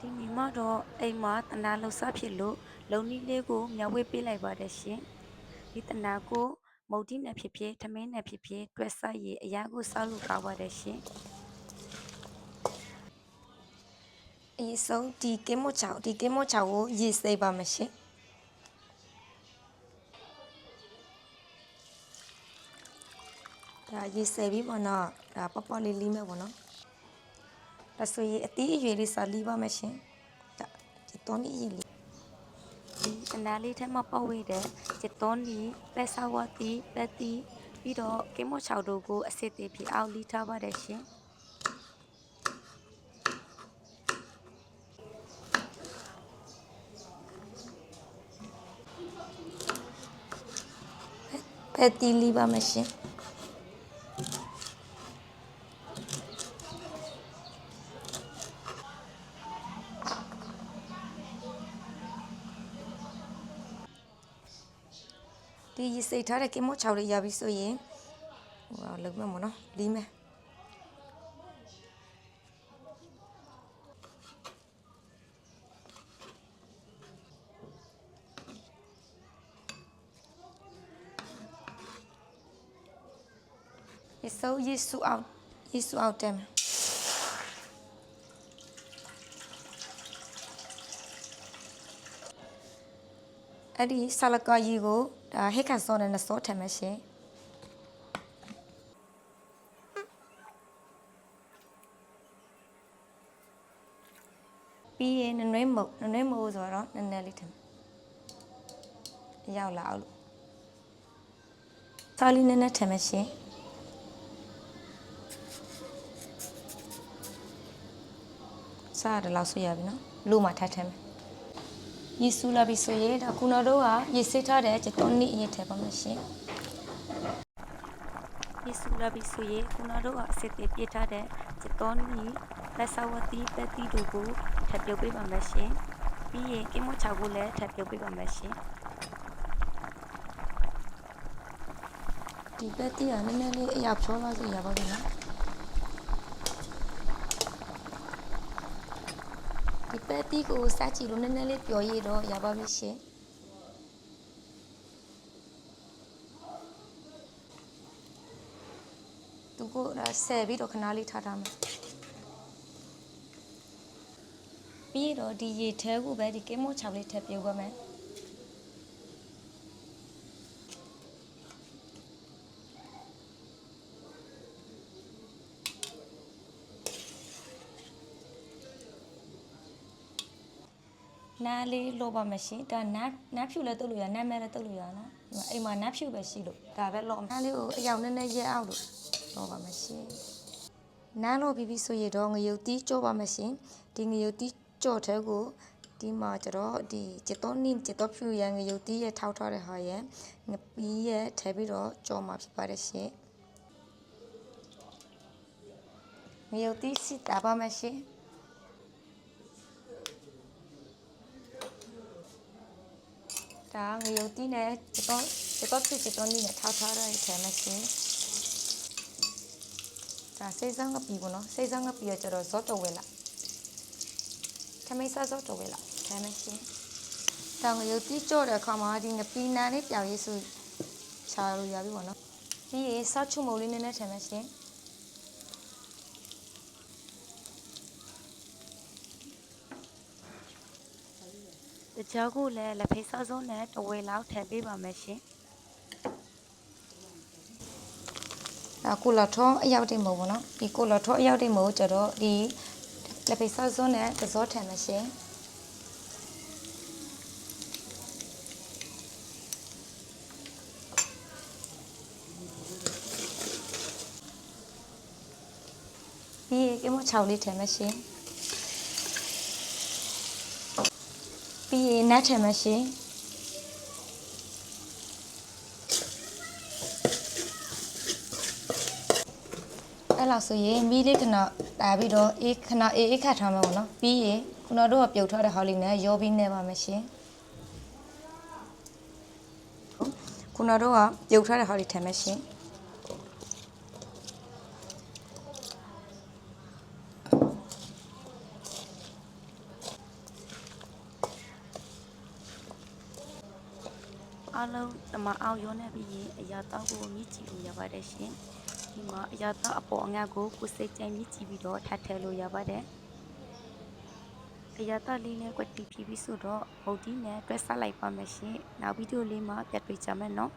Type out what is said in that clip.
ဒီနေ့မှတော့အိမ်မှာတနာလှုပ်ရှားဖြစ်လို့လုံနီးလေးကိုမျှဝေပေးလိုက်ပါတယ်ရှင်ဒီတနာကိုမုတ်တိနဲ့ဖြစ်ဖြစ်ထမင်းနဲ့ဖြစ်ဖြစ်တွဲစားရည်အရာကိုစားလို့ကောင်းပါတယ်ရှင်အရေးဆုံးဒီကင်းမချောက်ကိုရေစိပ်ပါမယ်ရှင်ဒါရေစိပ်ပြီးပေါ့နော်ဒါပေါ့ပေါ့လေးလီးမယ်ပေါ့နော်ဒါဆိုရင်အသီးအရွယ်လေးစားလီးပါမယ်ရှင်ဒါဒီတော့နီရေလေးဒီတနာလေးထဲမှာပေါ့ဝေးတဲ့จิตတော်နီပဲဆာဝတီပဲတီပြီးတော့ကင်းမချောက်တို့ကိုအစစ်သေးဖြစ်အောင်လီးထားပါတယ်ရှင်ပဲတီလီးပါမယ်ရှင်ဒီရေစိပ်ထားတဲ့ကင်းမချောက်လေးရပြီဆိုရင်ဟိုလောက်မယ်ပေါ့နော်လီးမယ်ရေစုပ်ရေစုအောင်တယ်အဲ့ဒီဆာလကာကြီးကိုဒါဟိတ်ခါစောနဲ့နစောထမ်းမယ်ရှင်ပြီးရင်နနွေးမုတ်ဆိုတော့နည်းနည်းလေးထမ်းရောက်လာအောင်လို့စားလေးနည်းနည်းထမ်းမယ်ရှင်စားရလောက်ဆွေးရပြီနော်လို့မှထပ်ထမ်းမယ်ရေဆူလာပြီဆိုရင်ဒါခုနတို့ကရေစစ်ထားတဲ့ချက်တော်နီအရင်ထည့်ပါမယ်ရှင်ယေစုလာပြီဆိုရင်ခုနတို့ကအစစ်သေးပြထားတဲ့จิตတော်နီပဲဆာဝတီပဲတီတို့ကိုထပ်ပြုတ်ပေးပါမယ်ရှင်ပြီးရင်ကင်းမချောက်ကိုလည်းထပ်ပြုတ်ပေးပါမယ်ရှင်ဒီပဲတီးကနည်းနည်းလေးအရာဖြောလာစီရပါပြီနော်ဒီပဲတီးကိုစားကြည့်လို့နည်းနည်းလေးပျော်ရည်တော့ရပါပြီရှင်သူကဆယ်ပြီးတော့ခဏလေးထားထားမယ်ပြီးတော့ဒီရေထဲကိုပဲဒီကင်းမို့ချောက်လေးထည့်ပြုတ်ပါမယ်နားလေးလောပါမယ်ရှင်ဒါနားဖြူလည်းတုပ်လို့ရနားမဲလည်းတုပ်လို့ရနော်အိမ်မှာနားဖြူပဲရှိလို့ဒါပဲလောနားလေးကိုအယောင်နည်းနည်းရဲအောင်လို့လောပါမယ်ရှင်နားလောပြီးပြီဆိုရတော့ငရုတ်တီးကြောပါမယ်ရှင်ဒီငရုတ်တီးကြောထဲကိုဒီမှာကျတော့ဒီจิตတော်ဖြူရငရုတ်တီးရဲ့ထောက်ထားတဲ့ဟာရဲ့ငပီးရဲ့ထဲပြီးတော့ကြောမှာဖြစ်ပါတယ်ရှင်ငရုတ်တီးစစ်တာပါမယ်ရှင်ဒါငရုတ်တီးနဲ့จิตတော်ဖြူจิตတော်နီနဲ့ထောက်ထားတဲ့ထဲမှာရှင်ဒါစိတ်ဆောင်ငပီပေါ့နော်စိတ်ဆောင်ငပီရကျတော့ဇော့တော်ဝဲလာထမိတ်ဆာဇော့တော်ဝဲလာထဲမှာရှင်ဒါငရုတ်တီးကြော့တဲ့အခါမှာဒီငပီနာလေးပြောင်ရေးစုချာလို့ရပြီပေါ့နော်ပြီးရင်ဆော့ချုံမုံလေးနည်းနည်းထဲမှာရှင်တကြောကိုလည်းလက်ဖေးစားစုံးနဲ့တဝဲလောက်ထည့်ပေးပါမယ်ရှင်ကိုလာထောအရောက်တိတ်မဟုတ်ဘူးနော်ဒီကိုလာထောအရောက်တိတ်မဟုတ်ကြတော့ဒီလက်ဖေးဆောက်စွန်းနဲ့သဇောထန်မရှင်ပြီးရင်ကမချောက်လေးထန်မရှင်ပြီးရင်နတ်ထန်မရှင်အဲ့လောက်ဆိုရင်မီးလေးခဏတာပြီးတော့အေးခတ်ထားမယ်ပေါ့နော်ပြီးရင်ခုနတို့ကပြုတ်ထားတဲ့ဟော်လီနဲ့ရောပြီးနေပါမယ်ရှင်ခုနတို့ကပြုတ်ထားတဲ့ဟော်လီထည့်မယ်ရှင် အားလုံးတမအောင်ရောနေပြီးရင်အရာတော့ကိုမြည်ကြည့်လို့ရပါတယ်ရှင်ဒီမှာအရာတော့အပေါ်အငတ်ကိုကိုစိတ်ကြိုင်မြည်ကြည့်ပြီးတော့ထပ်ထည့်လို့ရပါတယ်အရာတော့လေးနဲ့ကွက်တီဖြီးပြီးဆိုတော့မုတ်တီနဲ့တွဲဆက်လိုက်ပါမယ်ရှင်နောက်ဗီဒီယိုလေးမှာပြန်တွေ့ကြမယ်နော်